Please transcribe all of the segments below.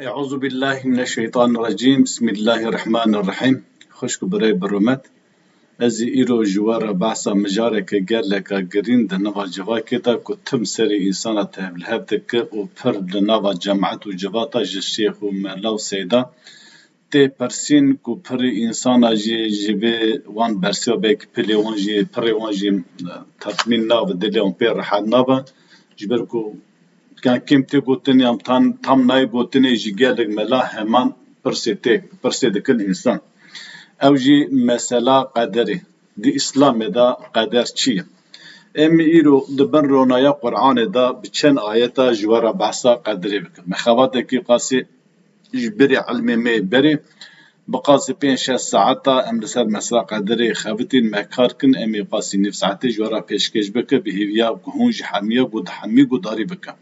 أعوذ بالله من الشيطان الرجيم بسم الله الرحمن الرحيم خوشك بري برومت ازي ايرو جوارا بحثا مجارك قال لك قرين دنوا جوا كده كتم سري انسانة بالهبتك وفر لنوا جماعة وجباتا الشيخ وملاو سيدا تي برسين كو بري انسانة جي وان برسيو بيك بلي وان جي بري وان جي تطمين ناو دلي وان بير رحاد ناوا جبركو كان كيمتي قوتني ام تام ناي قوتني جي قالك ملا همان برسي كل انسان او جي مسألة قدري دي اسلام دا قدر چيه ام ايرو دبن رونايا قرآن دا بچن آياتا جوارا بحثا قدري بك مخواتك قاسي جبري علمي مي بري بقاسي بين 6 ساعتا ام لسر مسألة قدري خافتي المكاركن امي قاسي نفس ساعتي جوارا پیشکش بك بهيويا بهونج حمية قد حمي قداري بك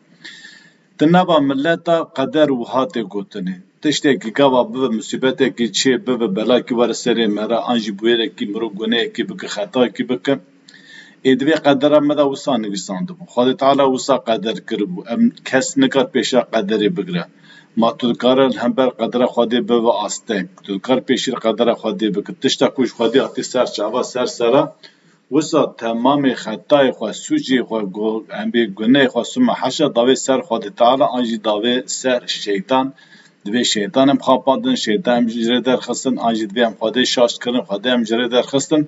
تنبا ملتا قدر وهاتي قوتني تشتكي كوا بو مصيبتك تشي بو بلاكي ورسري مرا انجي بويرك مرو غنيك بك خطاك بك ادوي قدر مدا وسان نغساند خالد تعالى وسا قدر كربو ام كس نكر بيشا قدر بگرا ما تذكر الهمبر قدر خدي بو استك تذكر بيشير قدر خدي بك تشتكوش خدي اتي سر چاوا سر وسا تمام خطای خو سوجی خو ام بی گناه خو سم حشا داوی سر خود تعالی انجی داوی سر شیطان دوی شیطان هم خاپادن شیطان هم جره در خستن انجی دوی هم خود شاشت کردن خود هم جره در خستن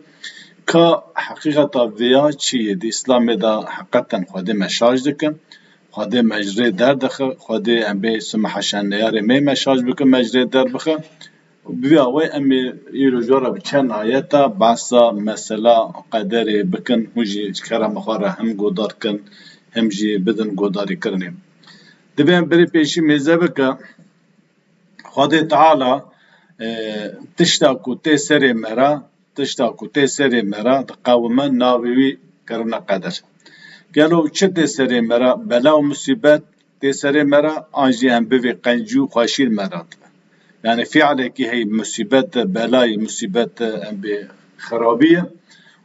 که حقیقتا ویا چیه دی اسلام دا حقیقتا خود مشاج دکن خود مجره در دخه خود ام بی سم حشا نیاره می مشاج بکن مجره در بخه بیا وی امی ایرو جورا بچن آیتا بحثا مسئله قدری بکن هجی کرم خواره هم گودار کن هم جی بدن گوداری کرنیم دبیم بری پیشی میزه بکن خود تعالی تشتاکو تی سری مرا قوما ناویوی کرنا قدر گلو چه تی سری مرا بلا و مصیبت تی سری مرا آنجی هم بوی قنجو خواشیر مراد يعني فعلك هي مصيبات بلاي مصيبات بخرابية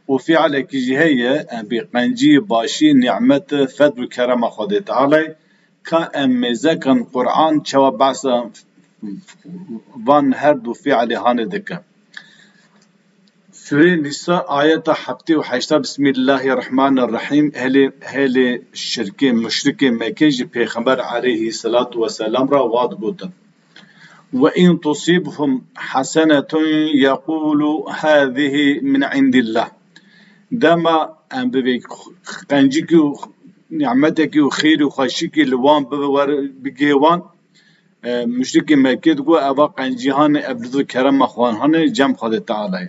وفعلك هي بقنجي باشي نعمة فضل وكرم خود تعالى كأم ذكر قرآن شوا بعثا وان هردو فعل هاندك سورة النساء آية حبتي وحشتا بسم الله الرحمن الرحيم هلي الشركين مشركين مكيج بيخبر عليه الصلاة والسلام را واد بودن وإن تصيبهم حسنة يقول هذه من عند الله دما أم ببيك قنجيك نعمتك وخير وخشيك لوان بجيوان مشرك مكيد جو أبا قنجيهان أبدو كرم أخوانهان جم خد تعالى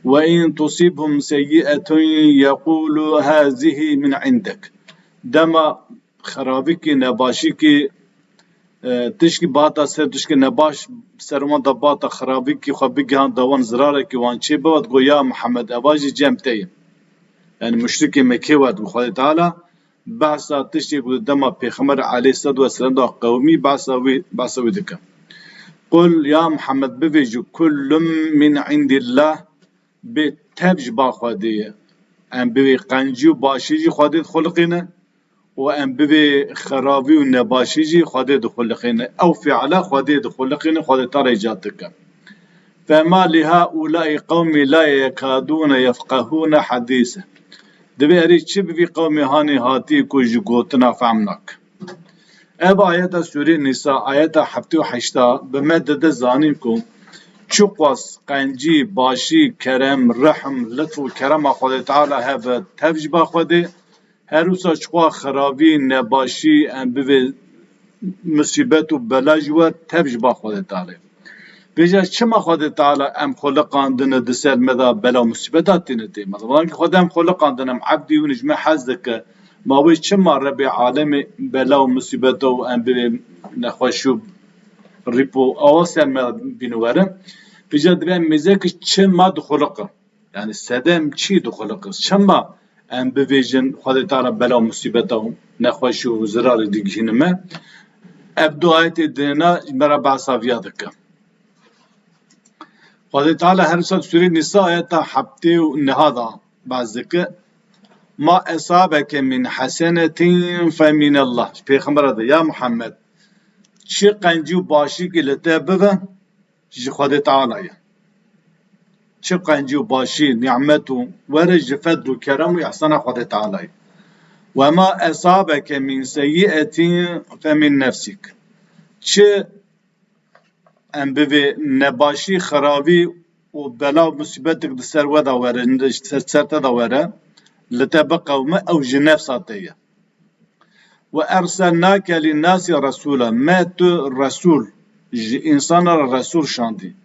وإن تصيبهم سيئة يقول هذه من عندك دما خرابك نباشيك تشکی باتا سر تشکی نباش سرمان دا باتا خرابی کی خو بگهان دوان زراره کی وان چه بود گویا محمد اواجی جمعتیم یعنی مشرک مکی ود خدا تعالی بحثا تشکی بود دما پیغمبر علیه الصلاه والسلام دا قومی بحثا ودک قل یا محمد بویجو کل من عند الله بتبج با خودی ام بوی قنجو باشیجی خودت خلقینه وأن ببي خرابي ونباشيجي خدي دخول خينا أو فعلا خدي دخول خينا خدي ترى جاتك فما لهؤلاء قوم لا يكادون يفقهون حديثا دبي أريد شب في قوم هاني هاتي كوجوتنا فهمناك أبا آيات سورة النساء آيات حبتي وحشتا بمدد زانيكم شقوس قنجي باشي كرم رحم لطف وكرم خدي تعالى هذا تفجب خدي هروسا شقوا خرابی نباشی ام به مصیبت و بلاج و تبج با خود تعالی بیجا چما خود تعالی ام خلقاندن دسر مدا بلا مصیبتات تینتی مثلا که خودم خلقاندنم عبدی و نجمه حزدک ما وی چما رب عالم بلا و مصیبت و ام به نخوشو ریپو آواسر مدا بینوارم بیجا دبیم میزه که چما دخلقه yani sedem çi dخلقه چما ام بویژن خود تعالی بلا مصیبتهم نخوش و زرار دیگهنمه ابدو آیت دینا مرا بعصافیه دکه خود تعالی هر سال سوره نساء آیت حبتی و نهادا بعض دکه ما اصابك من حسنة فمن الله پیغمبر ده یا محمد چی قنجی و باشی که لته ببه جی خود تعالی چه قنجی و باشی نعمت و ور جفت و کرم و احسان خود تعالی و ما اصابك من سیئة فمن نفسك چه ام به نباشی خرابی و بلا و مصیبت که سر ودا وره سر تدا وره لتبقى قوم او جنفساتيه وأرسلناك للناس رسولا ما تو رسول إنسان رسول شاندي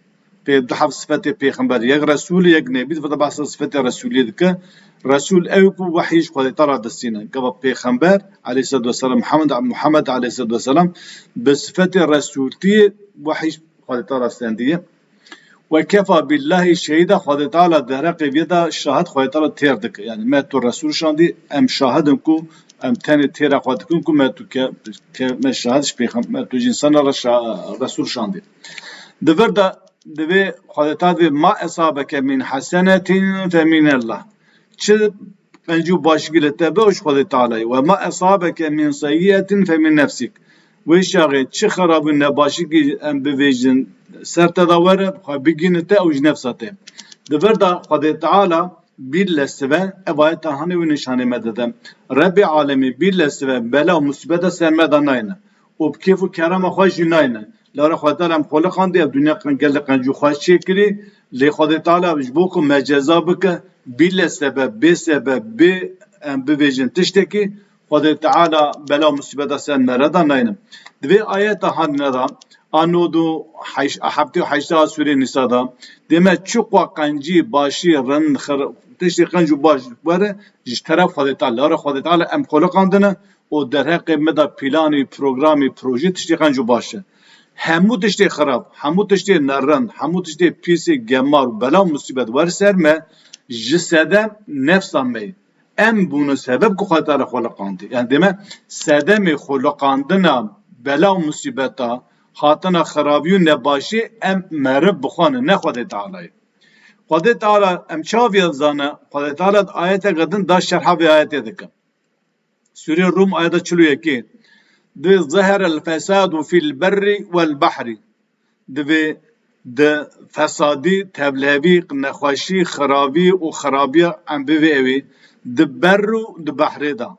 بحف صفته پیغمبر یک رسول یک نبی و بحث صفته رسولیت که رسول او کو وحیش خود ترى دستینه که پیغمبر علیه الصلاه والسلام محمد علیه الصلاه والسلام به صفت رسولتی وحیش خود ترى استندیه و کفا بالله شهیدا خود تعالی در قیدا شاهد خود تعالی تیر دک یعنی ما تو رسول شاندی ام شاهدن کو ام تاني تيرا قواتكم كما ما شهادش بيخم ما تو جنسان رسول شاندي دفردا دبي خدتاد ما اصابك من حسنة فمن الله چه قنجو باشگیل تبوش خود تعالی و ما اصابك من سيئة فمن نفسك ويشاغي چه خراب نباشی کی ام بویجن سر تداوره بگین تا اوج نفساته دفردا خود تعالی birleştiğe evayet hani ve nişane mededem. Rabbi alemi birleştiğe bela musibete sermeden aynı. O kefu kerama hoş aynı. Lara xwatalem xole xandi ev dünya gelle qencu hoş çekiri. Li Xwedê Teala ji ku me ceza bike bîle sebeb bê sebeb bê em bivêjin tiştekî Xwedê Teala bela musibeta ser meredan aynı. Divê ayeta hanine da Anodu hafte haşta sure Nisa'da deme çukwa qencî başî rin tiştê qencu baş were ji teref Xwedê Teala lara Xwedê Teala em xole qandine o derheqê me da planî programî projê tiştê qencu baş e. Hemû tiştê xirab, hemû tiştê nerind, hemû tiştê pîsê gemar û bela musîbet werser me ji sedem nefsa me em bûne sebeb ku Xwedê Teala xwe qandî. Yani deme sedemê xwe qandina bela û musîbeta hatina xirabî û nebaşî em merib bixwanin ne Xwedê Teala'yê. Xwedê Teala em çaviya zane Xwedê Teala ayete gedin da şerha vê ayetê dikin. Sûre Rum ayeta 41 de zehera el-fesadu fil-berri vel-bahri de fesadi, tevlevi, nexweşî, xirabî û xirabiya em bivê evê di ber û di behrê da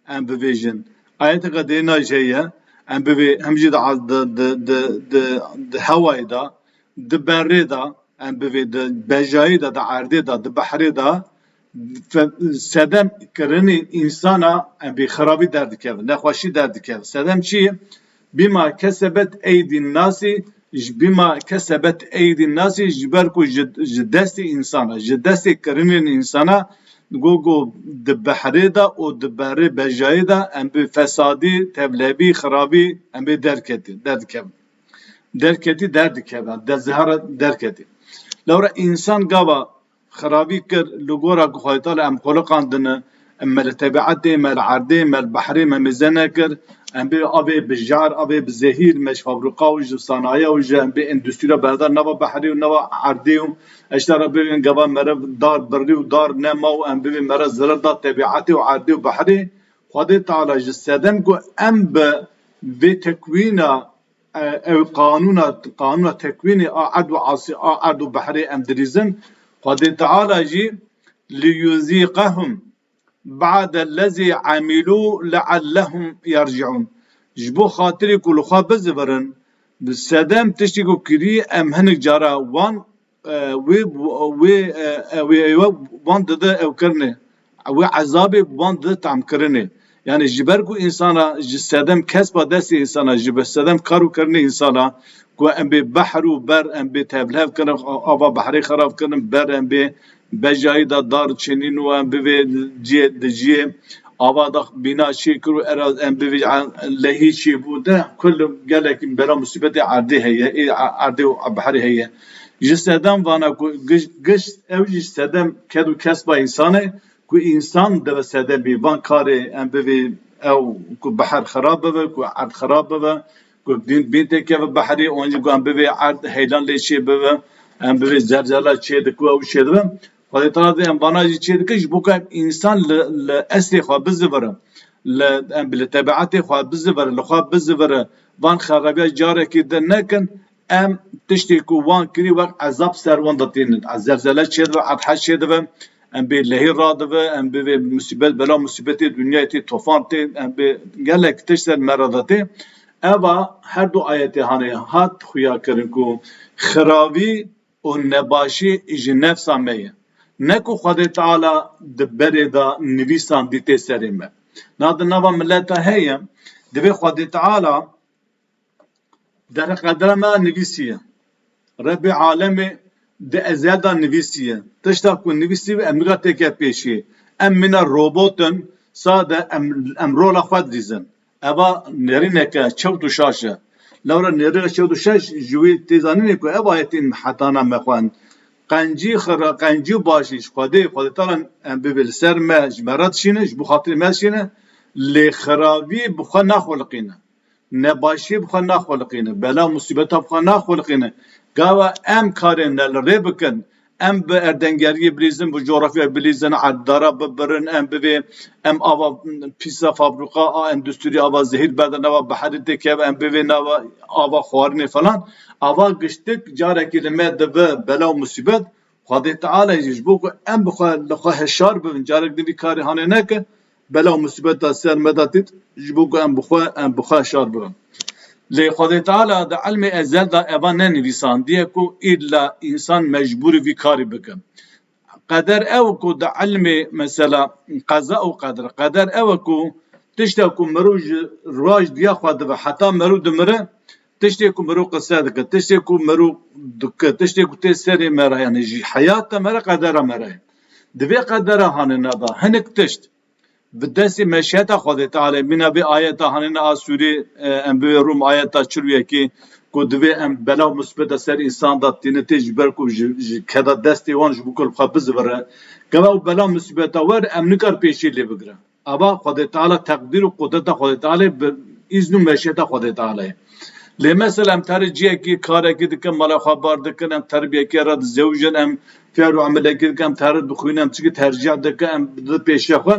em bivêjin. Ayetê qedêna jeye em bivê hem jî di hewayê da, di berê da em bivê di bejayî da, di erdê da, di behrê da sedem kirinê insana em bê xirabî derdikevin, nexweşî derdikevin. Sedem çi ye? Bima kesebet eydin nasi bima kesebet eydin nasi ji ber ku ji destê insana, ji destê kirinên insana gogo di behrê da û di berê bejayî da em bê fesadî, tevlebî, xirabî em bê derdikevin. Derketî derdikevin, dezihara derketî. Lewra insan gava xirabî kir li gora ku Xwedê Teala em xwe qandine em me li tebietê me li erdê me li behrê me mêze nekir em bê avê bi jar avê bi zehîr me ji fabrika û ji sanaye û ji em bê endûstrîya berdar nava behrê û nava erdê û eştera bêrên gava mere dar birî û dar nema û em bivê mere zirar da tebietê û erdê û behrê Xwedê Teala ji sedem ku em bi vê tekwîna ew qanûna tekwînê a erd û asî a erd û behrê em dirîzin Xwedê Teala jî liyuzîqehum ba'dellezî amilû leallehum yerciûn. Ji bo xatirê ku li xwe bizivirin bi sedem tiştê ku kirî em hinek cara wan wê wan dide evkirinê wê ezabê wan dide temkirinê. Yani ji ber ku insana ji sedem kesba destê insana ji bi sedem kar û kirinê insana ku em bê behr û ber em bê tevlev kirin ava behrê xirab kirin ber em bê bejayî da dar çênîn û em bivê di ciyê ava da bîna çê kir û eraz em bivê lehî çêbû de kul gelekî bela musîbetê erdê heye erdê û behrê heye. Ji sedem vana ku giş ew jî sedem ked û kesba însanê ku însan dibe sedemê van karê em bivê ew ku behr xirab bibe ku erd xirab bibe ku bîn tê keve behrê û jî ku em bivê erd heylan lê çê bibe em bivê zercela çê diku ew çê dibe Xwedê Teala em vana jî çê dike ji bo ku em însan li eslê xwe bizivire li tebietê xwe bizivire li xwe bizivire وان خرابی جاره کی در نکن ام تشتی کو وان کری وقت عذاب سر وان داتین زلزله چید و عطح چید و ام به لهی راد و ام به مصیبت بلا مصیبت دنیا تی طوفان تی ام به گلک تشتر مرادتی اوا هر دو آیت هانه هات خویا کرن کو خرابی و نباشی اج نفس میه نکو خدا تعالی دبره دا نویسان دیته سرمه ناد نوا ملتا هیم دبی خدا تعالی در قدر ما نویسیه رب عالم de ezelden nivisiye. Tışta ku nivisi ve emriga teke peşi. Em mina robotun sade emrola xwed dizin. Eva nerineke çewt û şaşe. Lewra nerî çewt û şaş jî tê zanînê ku ev ayetên hetana me xwend. Qencî xira qencî başî ji Xwedê talan em bibe li ser me ji me re dişîne ji bo xatirê me dişîne lê xirabî bi xwe naxweliqîne. Nebaşî bi xwe naxweliqîne. Bela musîbeta bi xwe naxweliqîne. Gava em karên rê bikin. Em bi erdengeriyê bilîzin, bi coğrafya bilîzin, eddara bibirin, em bivê em ava pîsa fabrika a endüstrî ava zehîr bedin, ava biherî tê keve, em bivê nava ava xwarinê falan. Ava giştik carekî li me dibe bela û musîbet. Xwedê Teala jî ji bo ku em bi xwe heşar bibin, carek divî karê hanê neke, bela û musîbeta ser me da tît ji bo ku em bi xwe heşar bibin. Lê Xwedê Teala di ilmê ezel da eva nenivîsandiye ku îlla însan mecbûr vî karî bike. Qeder ew ku di ilmê mesela qeza û qeder. Qeder ew ku tiştek ku mirov ji roj diya xwe dibe heta mirov dimire tiştê ku mirov qise dike, tiştê ku mirov dike, tiştê ku tê serê me re yani jî heyata me re qedera me re. Divê qedera hanîne da hinek tişt bi destê meşiyeta Xwedê Teala mîna vê ayeta hanîne a Sûrê em bi Rûm ayeta çirûyekê ku divê em bela û musibeta ser însan da tîne tê ji ber ku ji keda destê wan ji bo ku li xwe bizivire. Geva û bela musibeta wer em nikar pêşî lê bigire. Ava Xwedê Teala teqdîr û qudreta Xwedê Teala bi îzn û meşiyeta Xwedê Tealayê. Lê mesela em terî ciyekî karekî dikin, mala xwe bar dikin, em terbiyekê re dizewjin, em fêr û emelekê dikin, em terî dixwînin, em çikî tercih dikin, em di pêşiya xwe.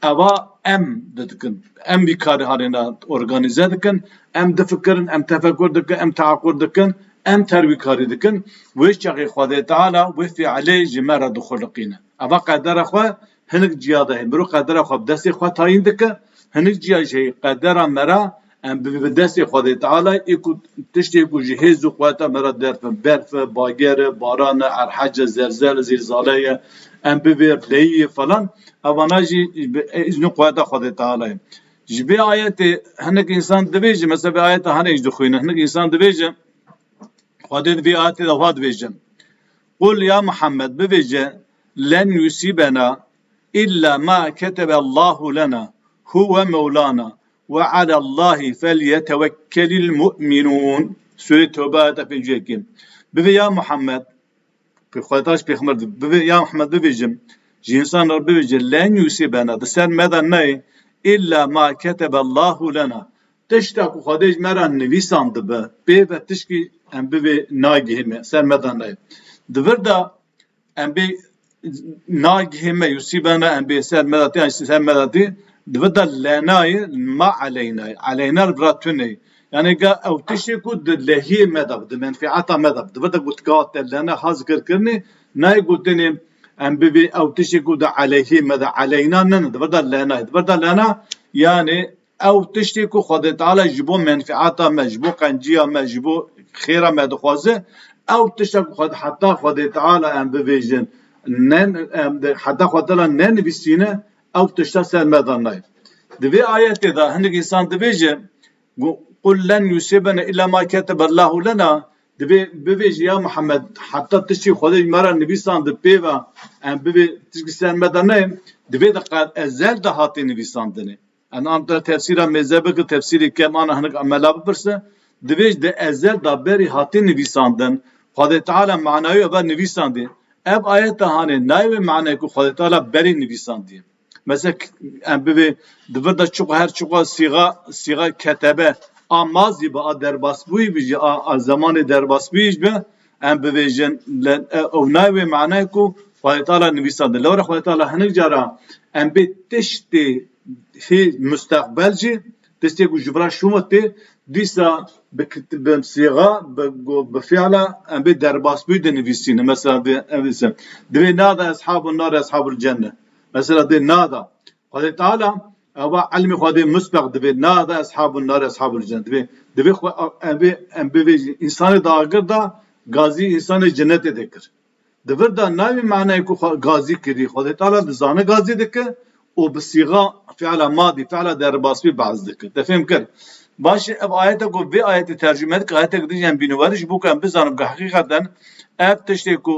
Eva em dikin, em vî karê hanîne organize dikin, em difikirin, em tefekkür dikin, em teaqqûr dikin, em ter vî karî dikin. Wê çaxê Xwedê Teala wê fiilê ji me re dixweliqîne. Eva qedera xwe hinek ciya de heye. Mirov qedera xwe bi destê xwe tayîn dike, hinek ciya jî qedera me re em bi destê Xwedê Teala ê ku tiştê ku ji hêz û quweta me re derfe, berfe, bagêre, barane, erhece, zelzele, zîlzaleye, em bivê leyî falan. Evana jî îzn û quweta Xwedê Tealayê. Ji vê ayetê hinek însan dibêje, mesela vê ayeta hinek jî dixwînin, hinek însan dibêje, Xwedê di vê ayetê de wa dibêje. Qul ya Muhammed bibêje len yusîbena illa ma ketebellahu lena huve mevlana ve alallahi felyetevekkelil mu'minun. Sûre Tevbe ayet 52. Bibê ya Muhammed Xwedê pêxember bibê ya Muhammed bibêje ji însanlar bibêje len yusîbena di ser me de neyê illa ma ketebellahu lena. Tiştek ku Xwedê ji me re nivîsan dibe pê ve tişkî em bivê nagihîme ser me de neyê. Divir da em bê nagihîme yusîbena em bê ser me de tê ser me de tê divir da lenayê ma aleyna. Aleyna bira tunê. Yani ga ew tiştê ku di lehiyê me de di menfiata me de divir da gotka te lena haz kirkirinê nayê gotinê em bivê ew tiştê ku di aleyhî me de aleyna nene divir da lena. Divir da lena yani ew tiştê ku Xwedê Teala ji bo menfiata me, ji bo qenciya me, ji bo xêra me dixwaze, ew tiştek ku heta Xwedê Teala em bibêjin heta Xwedê Teala nenivîsîne ew tişta ser me de nayê. Di vê ayetê de hinek însan dibêje qul len yusîbena illa ma ketebellahu lena divê bibêje ya Muhammed heta tiştî Xwedê ji me re nivîsand pê ve em bivê tişkî ser me de neyê divê de ezel de hatî nivîsandinê. Em tefsîra mezhebeke tefsîrê kemana hinek amela bipirse divê de ezel da berî hatî nivîsandin. Xwedê Teala manayê ve nivîsandiye. Ev ayet hanê nayê manayê ku Xwedê Teala berî nivîsandiye. Mesela em bivê divir da her çuqa sîga ketebe a mazî be a derbasbûyî bîje a zamanê derbasbûyî be em bibêjin ew nayê manayê ku Xwedê Teala nivîsandiye. Lewra Xwedê Teala hinek cara em bê tiştê müstakbel jî tiştê ku ji vira şûma tê دیسا بصيغه بفعله ام بدرباس بيد نفسينا مثلا دبي نادى اصحاب النار اصحاب الجنه مثلا دي نادى قال تعالى او علم خدي مسبق دبي نادى اصحاب النار اصحاب الجنه دبي ام بي انسان داغر دا غازي انسان جنت ذكر دبر دا ناوي معناه كو غازي كري خدي تعالى زانه غازي ذكر وبصيغه فعل ماضي فعل درباس بي بعض ذكر تفهم كر باش اب آياته کو به آيات ترجمه که آياته ديجن بينوارش بو كان بزانم که حقیقتا اب تشتي کو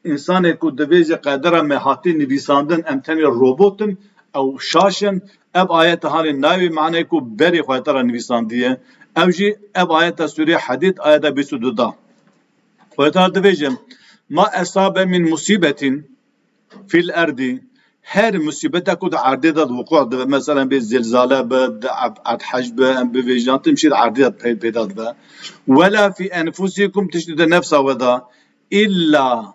انسان کو دویج قدره مهاتی نویساندن امتنی روبوتن او شاشن اب آياته هان ناوي معنی کو بری خاطر نویساندیه او جي اب آياته سوره حديد آياته 22 خاطر دویجم ما اصاب من مصيبه في الارض her musibete ku da ardê da vuku dibe mesela bir zilzale be adhej be bir vejantım şey ardê peyda dibe ve la fi enfusikum tişdi de nefsa ve da illa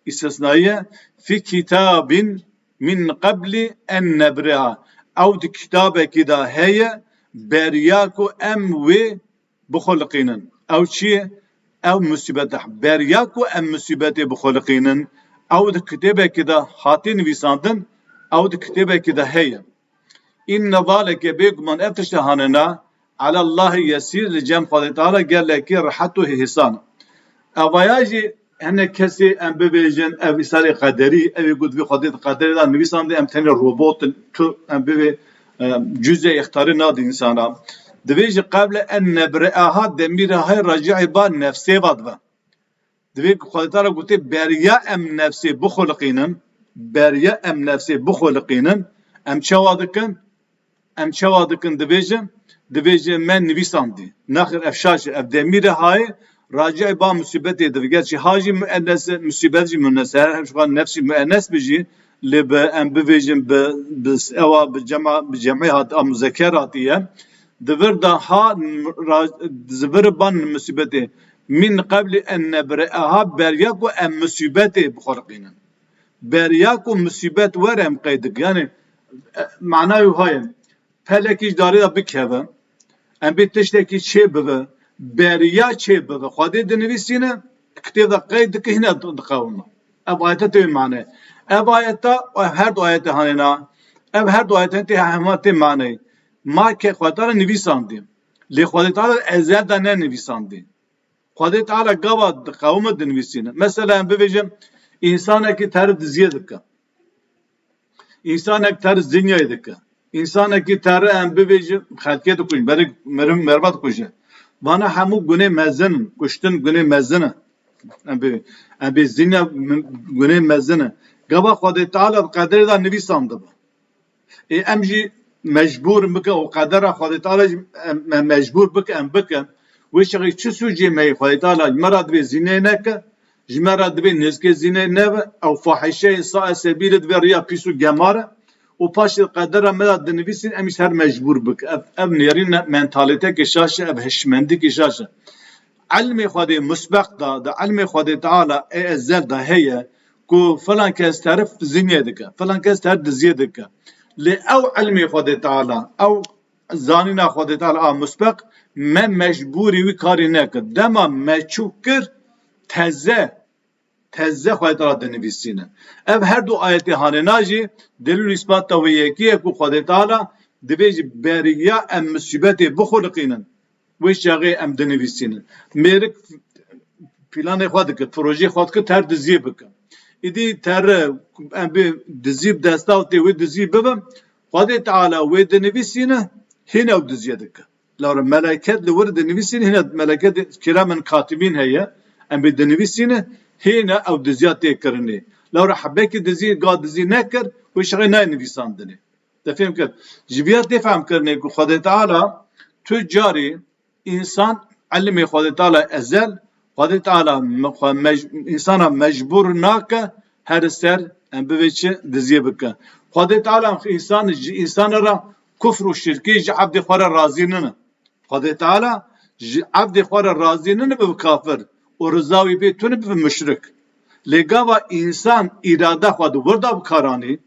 istisnaiye fi kitabin min qabli en nebriha ew di kitabe ki da heye beryaku em ve bixulqinin ew çi ew musibete beryaku em musibete bixulqinin ew di kitabe ki da hatin nivîsandin او د كتابه كده هي ان ذلك بيكمن افتشهاننا على الله يسير لجم قال تعالى قال لك رحته حسان اواياجي هن كسي ام بيجن ابي ساري قدري ابي قد في قضيه قدري ده نبيسان دي امتن روبوت تو ام بي جزء يختار ناد انسانا دبيج قبل ان نبرئها دميرها رجع با نفسي بدبا دبيج قال تعالى قلت بريا ام نفسي بخلقينن بريا ام نفسي بخلقينن ام çavadikın dibêje me nivîsandî naxir ev şaşe ev demîre hayê raciê ba musîbetê divê gerçi hajî müennes musîbet jî müennes her şu nefsî müennes bijî lê bi em bivêjin bi ewa bi cemî hat a muzekker hatiye divir da ha zivir ban musîbetê min qebli en nebre'aha beryak û em musîbetê bixweqînin beryak û musîbet were em qeydik yani معناه هاي فلكيش داري بكهبه ام بتشتكي شي ببه بريا شي ببه خدي دنيسينه كتاب قيد هنا دقاومه ابايته تي معناه ابايته هر دو ايته هنا اب هر دو ايته انت همت معناه ما كه خاطر نويساندي لي خدي تعالى ازاد نه نويساندي خدي تعالى قوا دقاومه دنيسينه مثلا بيجم انسانه کی ترد زيادك İnsan ekter zinyaydık. İnsan ekter em biveci xalqet kuş, beri mervat kuşu. Bana hamu güne mezzin, kuştun güne mezzine. Em bi zinya güne mezzine. Gaba Xwedê Teala kaderê da nivîsandı bu. Em jî mecbur bike o kadera Xwedê Teala mecbur bike em bikin. Wê şeğî çi sucê me Xwedê Teala mera divê zinê neke. جمرة دبي نزكي زينة نبى أو فاحشة إنساء سبيل دبي ريا بيسو جمارة وباش القدر ملا دنبيسين أمش هر مجبور بك أب نيرين منتاليته كشاشة أب هشمندي كشاشة علم خدي مسبق دا علم خدي تعالى أزل دا هي كو فلان كاس تعرف زينة دك فلان كاس تعرف دزية دك لأو علم خدي تعالى أو زانينا خدي تعالى مسبق ما مجبوري وكارينك دما ما تشكر tezze Xwedê Teala dinivîsîne. Ev her du ayetê hanena jî delîl îspat ve yekîye ku Xwedê Teala divê jî beriya em musîbetê bixweqînin. Wê şeğê em dinivîsînin. Mêrik planê xwe dike, projeyê xwe dike ter diziyê bike. İdî ter em bê dizî bi desta tê wê dizî bibin, Xwedê Teala wê dinivîsîne hîn ew diziyê dike. Lawre meleket li wir dinivîsîne hîn meleket kiramen katibîn heye em bê dinivîsîne هنا او دزيات تكرني لو راح حبيك دزي قاد دزي نكر وش غير نفيساندني تفهم كده جبيات تفهم كرني خدای تعالی تجاري انسان علم خدای تعالی ازل خدای تعالی انسان مجبور ناك هر سر ام بوچ دزي بك خدای تعالی انسان را كفر وشركي عبد خور رازينن خدای تعالی عبد خور رازينن بكافر و رضاوی به تونه به مشرک لگاوا انسان اراده خود وردا بکارانی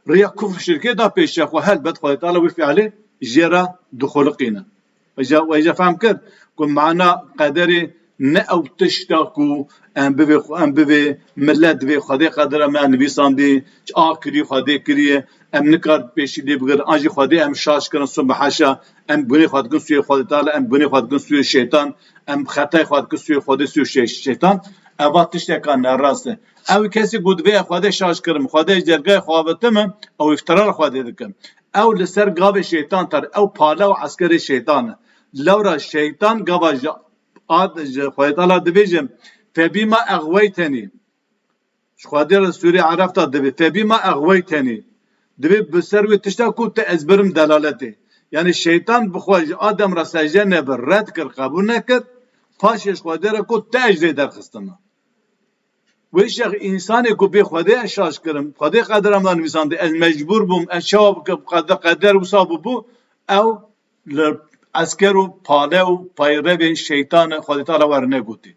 ریا کفر شرکه دا پیشه خو هل بد خود تعالی و فعلی جرا دخلقینه وجا فهم كر كون معنا قدري نأو تشتاكو ام ببي ملت بي خدي قدر ما نبي ساندي آكري خدي كريه ام نكار بيشي دي بغير انجي خدي ام شاش كرن صبح حاشا ام بني خد كن سوي خدي تعالى ام بني خد كن سوي الشيطان ام خطا خد كن سوي خدي سوي الشيطان اوات تشتكان راسه او کسی گود به خدای شاش کرم خدای جرگه خوابتم او افترار خدای دکم او لسر گاب شیطان تر او پالا و عسکر شیطان لورا شیطان گاب آد خدای تعالی دبیجم فبما اغويتني خدای سوره عرف تا دبی فبما اغويتني دبی بسروی تشتاکو ته ازبرم دلالته yani şeytan bu xoj adam ra secde ne ber red kir kabul nekir paşeş xodere ku tecde der xistana ve şex insanı ku be xode şaş kirim xode qadramdan misande el mecbur bum eşab kader usabu bu ev askeru palev payreve şeytan xode taala var ne guti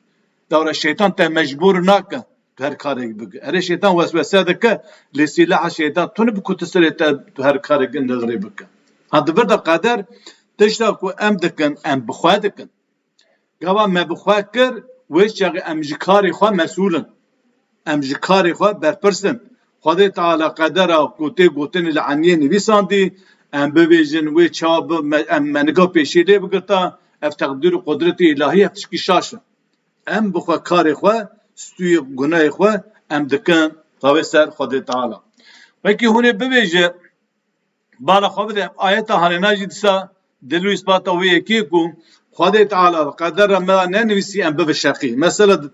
davra şeytan te mecbur nak her kare gibi her şeytan vesvese de ke le silah şeytan tunu bu kutsere her kare gün de grebik هذا بردا قادر تشتاكو ام دكن ام بخوا دكن قبا ما بخوا كر ويش ام جكاري خوا مسؤولا ام جكاري خوا بربرسن خدای تعالی قدر قوتي قوتن العنين بيساندي ام ببيجن وي چاب ام منگا پیشيده بگرتا اف تقدير قدرت الهي افتشكي شاش ام بخوا كاري خوا ستوي گناه خوا ام دكن قوي سر خدای تعالی وكي هونه ببيجه بالا خواب ده آیت هنه نجد سا دلو اثبات وی کی کو خدای تعالی قدر ما ننویسی ام به شقی مثلا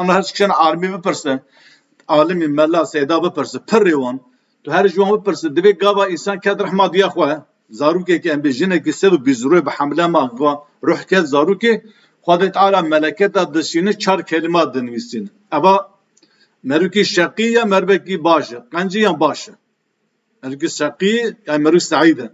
انا هر شخص عالمی بپرسه عالمی ملا سیدا بپرسه پریوان تو هر جوان بپرسه دوی گابا انسان کد رحمت یا خو زاروک کی ام بجنه کی سبب بزرو به حمله ما روح کد زاروک خدای تعالی ملائکه دشینه چهار کلمات دنویسین ابا مروکی شقی یا مربکی باشه قنجی یا باشه مركز شقي يعني مركز سعيدة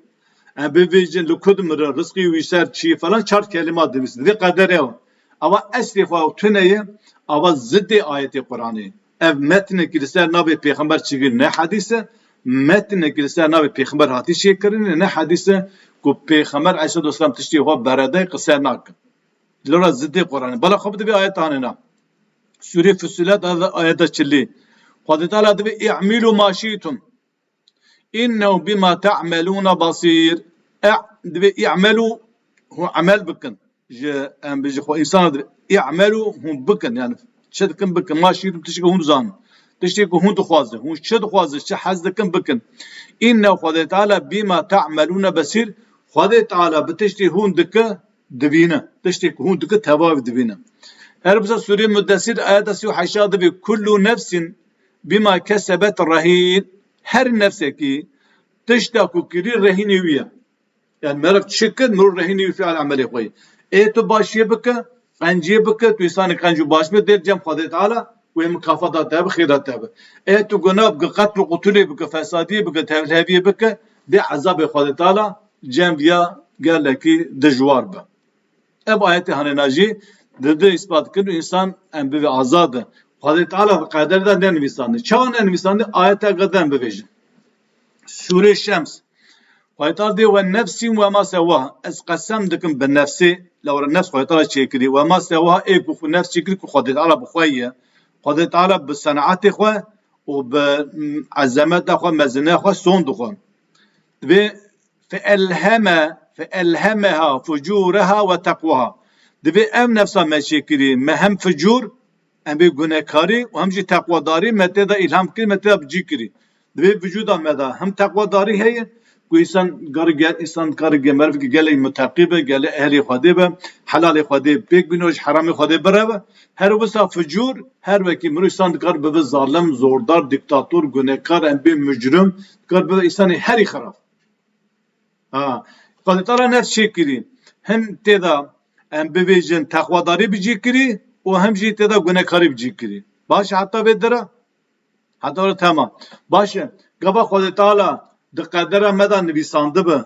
يعني بيجن لكود مر رزقي ويسار شيء فلان شرط كلمات دبس ذي قدره أو أسلفة أو تنية أو زد آية القرآن أب متن كريستال نبي بيخبر شيء نه حديثه متن كريستال نبي بيخبر هاتي شيء كرين نه حديثه كو بيخبر عيسى دوسلام تشتي هو برادة قصة ناك لورا زد القرآن بلا خبط بي آية ثانية سورة فصلات هذا آية تشلي قد تعالى دبي اعملوا ما شئتم إنه بما تعملون بصير يعملوا هو عمل بكن ام بيجي خو انسان يعملوا هم بكن يعني شد كم بكن ماشي تشكو هم زان تشتكو هم تخوازه هم شد خوازه ش حز كم بكن إنه خدای تعالی بما تعملون بصير خدای تعالی بتشتي هون دك دبينه تشتي هون دك تواف دبينه هر بس سوره مدثر آيات 38 بكل نفس بما كسبت رهين her nefse ki tiştaku kiri rehini viya. Yani merak çıkın nur rehini vi fiil ameli koy. Tu başıya bike, kanciye bike, tu insanı kancu baş mı dercem Khudai Taala ve mukafata tabi khairat tabi. Tu günah bike, katlu kutule bike, fesadiye bike, tevleviye bike, de azab Khudai Taala cem viya geleki dejwar be. Eb ayeti hani naci dedi ispat kır insan en bir azadı. Khudai Taala kaderden den misanı. Çağın en misanı ayete kadar bevejin. Sure Şems. Khudai Taala diyor ve nefsin ve ma sevaha. Ez qasam dikim ben nefsi. Laura nefs Khudai Taala çekiri. Ve ma sevaha ey ku nefs çekiri ku Khudai Taala bxoye. Khudai Taala bi sanatı xo و bi azamet xo mezne xo son xo. Ve فألهمها فجورها وتقواها. دبي ام نفسها ما شكري ما هم فجور ام بي گناهكاري وهم جي تقوى داري متى دا الهام كري متى بجيكري دبي وجودا مدا هم تقوى داري هي كو انسان قرق انسان قرق مرف قال متقبه قال اهل خديبه حلال خديب بيك بنوج حرام خديب برا هر وسا فجور هر وكي مرو انسان قرب ظالم زوردار ديكتاتور گناهكار ام بي مجرم قرب انسان هري خراب Khudai Taala nefs şekeri hem teda em bivêjin texwadarî bicîkirî û hem jî teda gunehkarî bicîkirî. Baş heta vê dira? Heta tamam. Baş e gava Khudai Taala di qedera me da nivîsandibe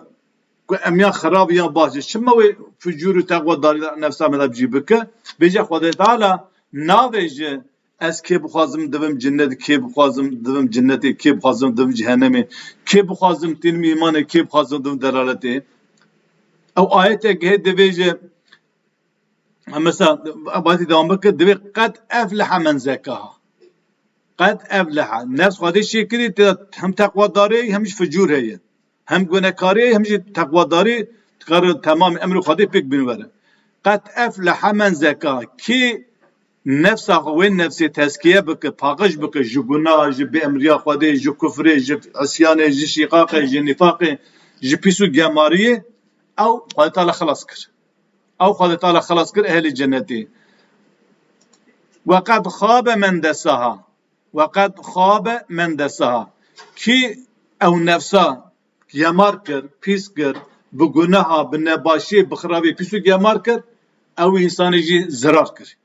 ku em ya xerab ya baş e. Çima wê fucûr û texwadarî nefsa me da bicî bike? Bêje Khudai Taala navêje ez kê bixwazim divim cennet, kê bixwazim divim cennetê, kê bixwazim divim cehennemê, kê bixwazim tînim îmanê, kê bixwazim divim delaletê. او ayete ki devece mesela abati devam bakın deve kad efleha men zekaha kad efleha nefs khadi şekeri hem takvadari hem fücur heye hem günekari hem takvadari tıkarı tamam emri khadi pek binvere kad efleha men zekaha ki nefsa ve nefsi teskiye bike pagış bike ji günah ji bi emriya khadi ji küfre ji isyanê ji şiqaqê ji nifaqê ji pîs û gemariyê ew Xwedê Teala xelas kir. Ew Xwedê Teala xelas kir ehlê cennetê. Ve qed xabe men desaha. Ve qed xabe men desaha. Ki ew nefsa gemar kir, pîs kir, bi gunaha, bi nebaşî, bi xirabî pîs û gemar kir, ew însanê jî zirar kir.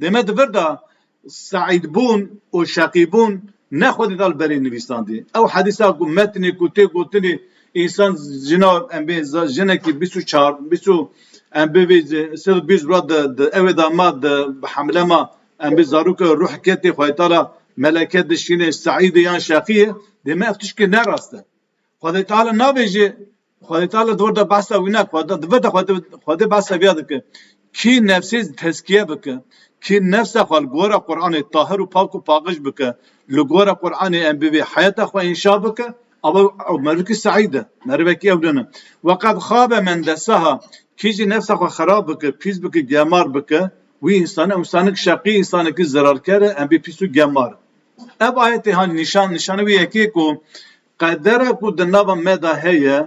Demet vir da saîd bûn û şeqî bûn ne Xwedê Teala berê nivîsandî. Ew hedîsa ku metnê ku tê gotinê insan jina em bê jinekî 24 em bê sed bîst rû di evê de ma di hemle ma em bê zarok ruh ketê Xwedê Teala meleket dişîne saîdê yan şeqîyê deme ev tişkî ne rast e. Xwedê Teala nabêje Xwedê Teala dor da behsa wî nak dibe de Xwedê behsa vêya dike ki nefsê teskiye bike ki nefsa xwe li gora Qur'anê tahir û pak û paqij bike li gora Qur'anê em bivê heyata xwe înşa bike ew merivekî saîd e merivekî ewlen e ve qed xabe men desaha ki jî nefsa xwe xerab bike pîs bike gemar bike wî însanek şeqî însanekî zerarker e em bê pîs û gemar ev ayetê hani nîşana wî yekê ku qedera ku di nava me da heye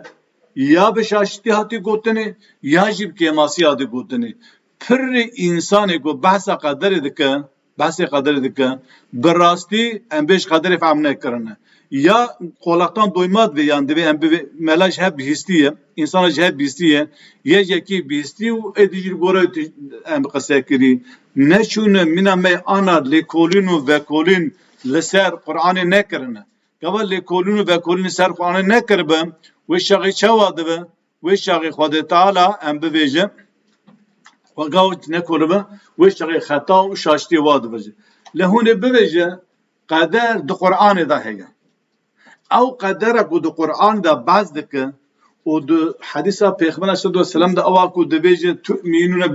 ya bi şaşitî hatî gotinê ya jî bi kemasî hatî gotinê pir insanê ku behsa qederê dike bi rastî em bêj qederê fehm nekirine ya qolaqtan doymad ve yan divê em bivê mela ji hev bihîstiye insana ji hev bihîstiye yekekî bihîstî û êdî jî li gora em qise kirî neçûne mîna me ana lêkolîn û vekolîn li ser Qur'anê nekirine gava lêkolîn û vekolîn li ser Qur'anê nekiribe wê şaxî çawa dibe wê şaxî Xwedê Teala em bibêje Gav nekoribe wê şaxî xeta û şaştî wa dibêje li hûnê bibêje qeder di Qur'anê da heye ew qedera ku di Qur'an da baz dike û di hedîsa Pêxember sallallahu aleyhi ve sellem de ewa ku dibêje tu'minûne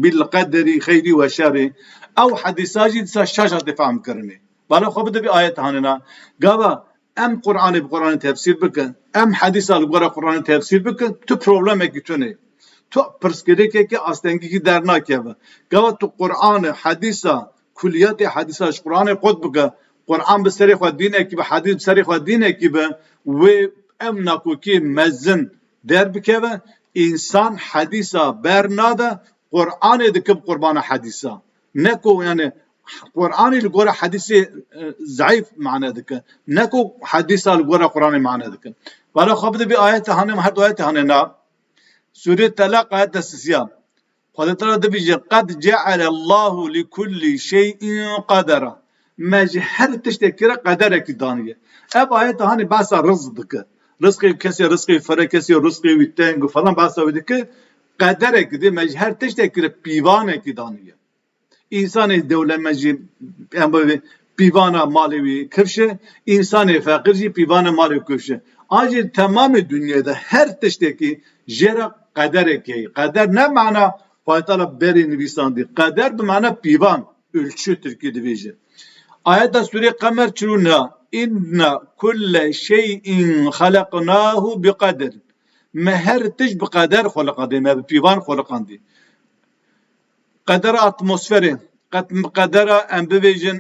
bil qederî xeyrî ve şerrî ew hedîsa jî dîsa şaş hatî fehm kirinê bala xwe bide bir ayet hanina gava em Qur'anê bi Qur'anê tefsîr bikin em hedîsa li gora Qur'anê tefsîr bikin tu problemekî tune tu pirsgirêkekî astengîkî dernakeve gava tu Qur'anê hedîsa kuliyetê hedîsa ji Qur'anê qut bike Qur'an bi serê xwe dînekî be hedîs bi serê xwe dînekî be wê em nakokî mezin derbikeve însan hedîsa bernade Qur'anê dike bi qurbana hedîsa ne ku yani Qur'anê li gora hedîsê zayıf mane dike ne ku hedîsa li gora Qur'anê mane dike bala xwe bide bir ayet hanim her ayet hanina Sûre Talaq ayet sisiya Xwedê Teala dibêje qed cealallahu li kulli şeyin qedera me ji her tiştekî re qederekî daniye ev ayet hani behsa rızk dike rızkê kesê rızkê fere kesê rızkê wî teng falan behsa wî dike qederekî de me ji her tiştekî re pîvanekî daniye İnsanê dewlet me jî em bivê pîvana malê wî kifşe însanê feqîr jî pîvana malê wî kifşe acî temamê dunyada her tiştekî jêra qederekî qeder ne mana Xwedê Teala berê nivîsandî qeder bi mana pîvan ölçü Tirkî dibêje ayeta Sûre Kamer çirûna inna kulle şeyin halaqnahu bi qeder me her tişt bi qeder xwelikandî me bi pîvan xwelikandî qedera atmosferê qedera em bibêjin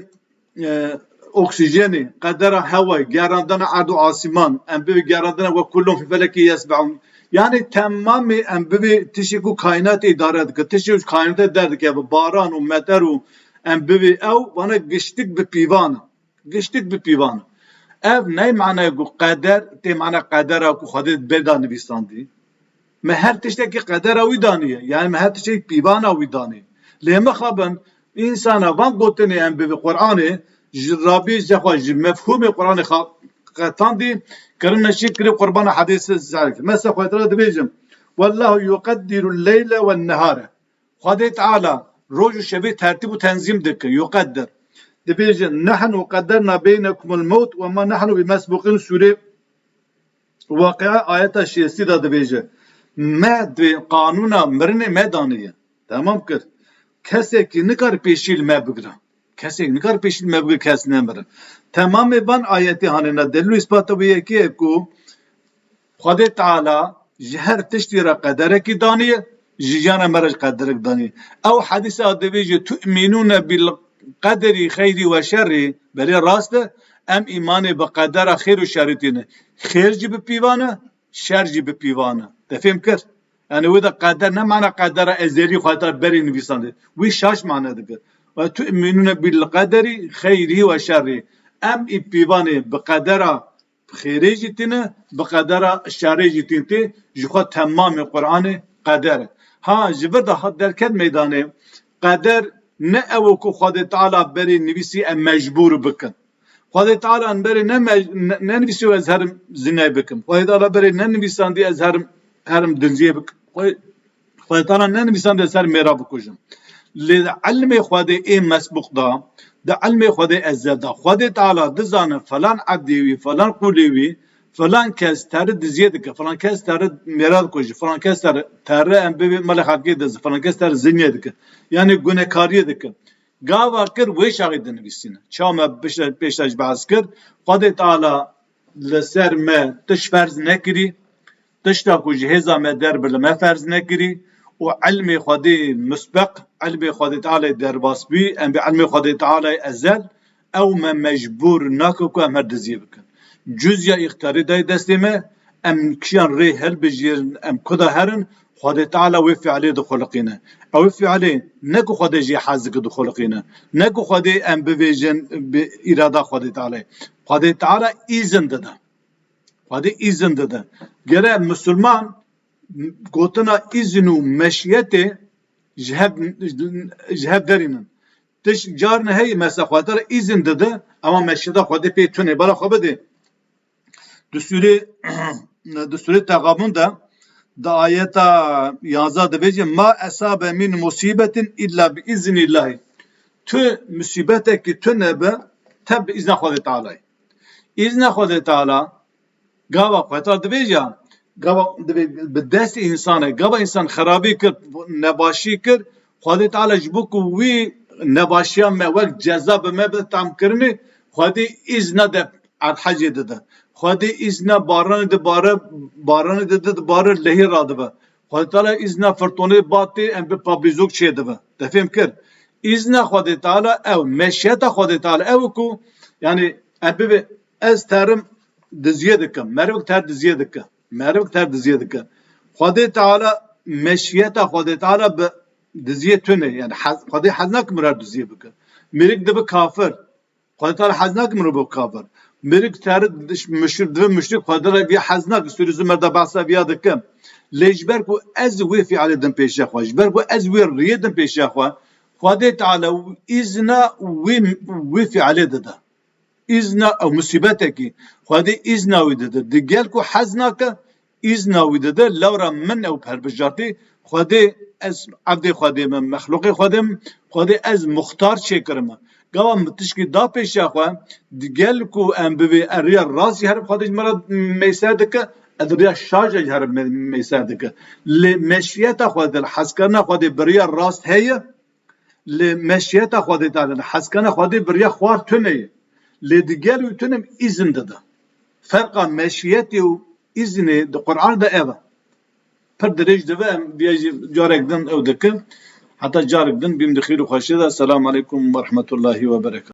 oksijenê qedera hewayê gerandina erd û asîman em bivê gerandina we kullun fî felekî yesbe'ûn yani temamê em bivê tişê ku kainatê îdare dike tişê ku kainatê derdike baran û meter û em bivê ew bana giştik bi pîvan giştik bi pîvan ev ne manaya ku qeder tê mana qedera ku Xwedê berda nivîsandî me her tiştekî qedera wî daniye yani me her tiştekî pîvana wî daniye lê mixabin însana van gotinê em bivê Qur'anê ji rabî xwe ji mefhûmê Qur'anê qetandî kirine şîkirî qurbana hedîsê zarif mesela Xwedê Teala dibêjim wallahu yuqeddiru leyle ve nehare Xwedê Teala roj û şevê tertîb û tenzîm dike yuqeddir dibêjin nehnu qedderna beynekumul mevt ve ma nehnu bimesbuqîn Sûre Vakıa ayeta şiesi da dibêje ما دي قانونا مرنه ما دانيه tamam kir kesekî nikar pêşîl me bigire kesek nikar pêşîl me bigire kes nemire tamamê van ayetê hanine delil û îspata wê yekê ye ku Xwedê Teala ji her tiştî re qederekî daniye ji ciyana me re ji qederek daniye ew hedîsa dibêje tu'minûne bil qederî xeyrî ve şerrî belê rast e em îmanê bi qedera xêr û şerrî tîne xêr jî bi pîvan e şer jî bi pîvan e te fêm kir yani wê de qeder ne mana qedera ezelî Xwedê Teala berê nivîsandê wî şaş mane dikir ve tu'minûne bil qederî xeyrî ve şerrî em î pîvanê bi qedera خیری جتینه به قدر شرعی جتینه جخوا تمام قرآن قدر ها جبر ده درکت میدانه قدر نه او کو خدا تعالی بری نویسی ام مجبور بکن خدا تعالی بری نه نویسی از هرم زنا بکن خدا تعالی بری نه نویساندی از هرم دلزیه بکن خدا تعالی نه نویساندی از هرم میرا بکوجم لعلم خدا این مسبوق دا ده علم خدا ازل دا خدا تعالی دزانه فلان عبدی وی فلان قولی وی فلان کس تر دزیه که فلان کس تر میراد کوچ فلان کس تر ام بی ملک حقی دز فلان کس تر زنیه که یعنی گناهکاریه که گاوا کر ویش عقیده نویسینه چام پیشتاج بحث کر خدا تعالی لسر ما تش فرض نکری تشتا کو جهزا ما در بل ما فرض نکری و علم خدا مسبق علم خدا تعالی در باس بی ام به علم خدا تعالی ازل او ما مجبور نکو که امر دزیه بکن جز یا اختیاری دای دستیمه ام کیان ری هل بجیر ام کدا هرن خدا تعالی و فعلی دو خلقینه او فعلی نکو خدا جی حزق دو خلقینه نکو خدا ام بویژن به اراده خدا تعالی خدا تعالی ایزن داده خدا ایزن داده گره مسلمان گوتنا izin û meşiyetê ji hev derînin. Tiş carine heye mesela Xwedê Teala izin dide ama meşiyeta Xwedê pê tune bala xwe bidê. Di sûrê Tegabûn de di ayeta 11 dibêje ma esabe min musîbetin illa bi iznillahî. Tu musîbetekî tune be te bi izna Xwedê Teala'yê. İzna Xwedê Teala gava Xwedê Teala dibêje gava bi dest insana gava insan xerabî kir nebaşî kir Xwedê Teala ji bo ku wî nebaşiya me wek ceza bi me bi tam kirinê Xwedê izna de erhecê dide Xwedê izna baranê dibare lehî radibe Xwedê Teala izna firtonê batê em bi pabîzok çê dibe te fêm kir izna Xwedê Teala ew meşiyeta Xwedê Teala ew ku yani em bibe ez terim diziye dikim merivek ter diziye dikim merivek ter diziye dikim Xwedê Teala meşiyeta Xwedê Teala bi diziye tune yani Xwedê hez nakim re diziye bike mirîk dibe kafir Xwedê Teala hez nakim re bo kafir mirîk ter müşrik dibe müşrik Xwedê Teala vî hez nakim Sûrê Zümer de behsa vîya dikim lê ji ber ku ez wê fialê din pêşiya xwe ji ber ku ez wê riyê din pêşiya xwe Xwedê Teala izna wê fialê dide izna ew musîbetekî Xwedê izna wî dide di gel ku hez nake izna wî dide lewra min ew perbijartî Xwedê ez evdê Xwedê me mexluqê Xwedê me Xwedê ez muxtar çêkirime gava min tişkî da pêşiya xwe di gel ku em bivê rêya rastî herib Xwedê ji me re mêser dike ez rêya şaş ji herib mêser dike lê meşiyeta Xwedê hezkirina Xwedê bi rêya rast heye lê meşiyeta Xwedê Teala hezkirina Xwedê bi rêya xwar tune ye lê di gel wî tune izin dide ferqa meşiyetê û izinê di Qur'anê de ev e pir dirêj dibe em vêya jî carek din ew dikin heta carek din bîm di xêr û xweşiyê de. Selamu aleykum ve rahmetullahi ve berekatuhu.